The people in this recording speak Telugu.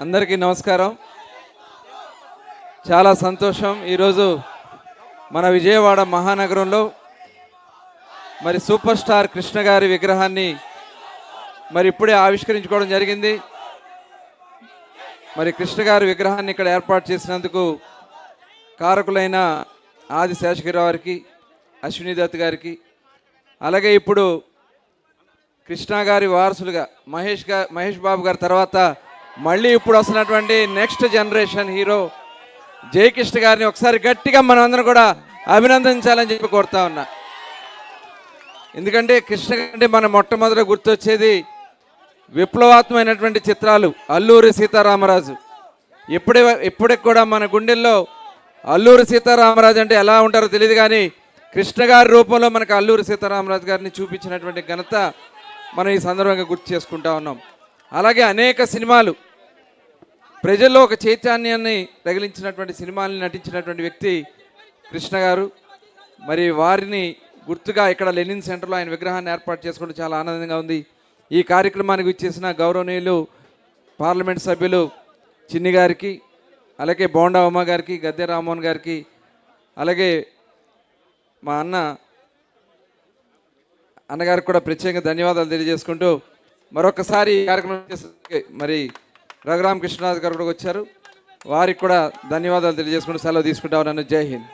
అందరికీ నమస్కారం. చాలా సంతోషం. ఈరోజు మన విజయవాడ మహానగరంలో మరి సూపర్ స్టార్ కృష్ణ గారి విగ్రహాన్ని మరి ఇప్పుడే ఆవిష్కరించుకోవడం జరిగింది. మరి కృష్ణ గారి విగ్రహాన్ని ఇక్కడ ఏర్పాటు చేసినందుకు కారకులైన ఆది శేషగిరిరావు గారికి, అశ్విని దత్ గారికి, అలాగే ఇప్పుడు కృష్ణ గారి వారసులుగా మహేష్ బాబు గారి తర్వాత మళ్ళీ ఇప్పుడు వస్తున్నటువంటి నెక్స్ట్ జనరేషన్ హీరో జయకృష్ణ గారిని ఒకసారి గట్టిగా మనం అందరం కూడా అభినందించాలని చెప్పి కోరుతా ఉన్నా. ఎందుకంటే కృష్ణ గారి మన మొట్టమొదట గుర్తొచ్చేది విప్లవాత్మకమైనటువంటి చిత్రాలు. అల్లూరి సీతారామరాజు ఇప్పటికి కూడా మన గుండెల్లో అల్లూరి సీతారామరాజు అంటే ఎలా ఉంటారో తెలియదు, కానీ కృష్ణ గారి రూపంలో మనకు అల్లూరి సీతారామరాజు గారిని చూపించినటువంటి ఘనత మనం ఈ సందర్భంగా గుర్తు చేసుకుంటా ఉన్నాం. అలాగే అనేక సినిమాలు ప్రజల్లో ఒక చైతన్యాన్ని తగిలించినటువంటి సినిమాల్ని నటించినటువంటి వ్యక్తి కృష్ణ గారు. మరి వారిని గుర్తుగా ఇక్కడ లెనిన్ సెంటర్లో ఆయన విగ్రహాన్ని ఏర్పాటు చేసుకోవడం చాలా ఆనందంగా ఉంది. ఈ కార్యక్రమానికి ఇచ్చేసిన గౌరవనీయులు పార్లమెంట్ సభ్యులు చిన్ని గారికి, అలాగే బోండా ఉమ్మ గారికి, గద్దె రామ్మోహన్ గారికి, అలాగే మా అన్నగారికి కూడా ప్రత్యేకంగా ధన్యవాదాలు తెలియజేసుకుంటూ మరొకసారి ఈ కార్యక్రమం మరి రఘురామ కృష్ణరాజు గారు కూడా వచ్చారు, వారికి కూడా ధన్యవాదాలు తెలియజేసుకుంటూ సెలవు తీసుకుంటా ఉన్నాను. జై హింద్.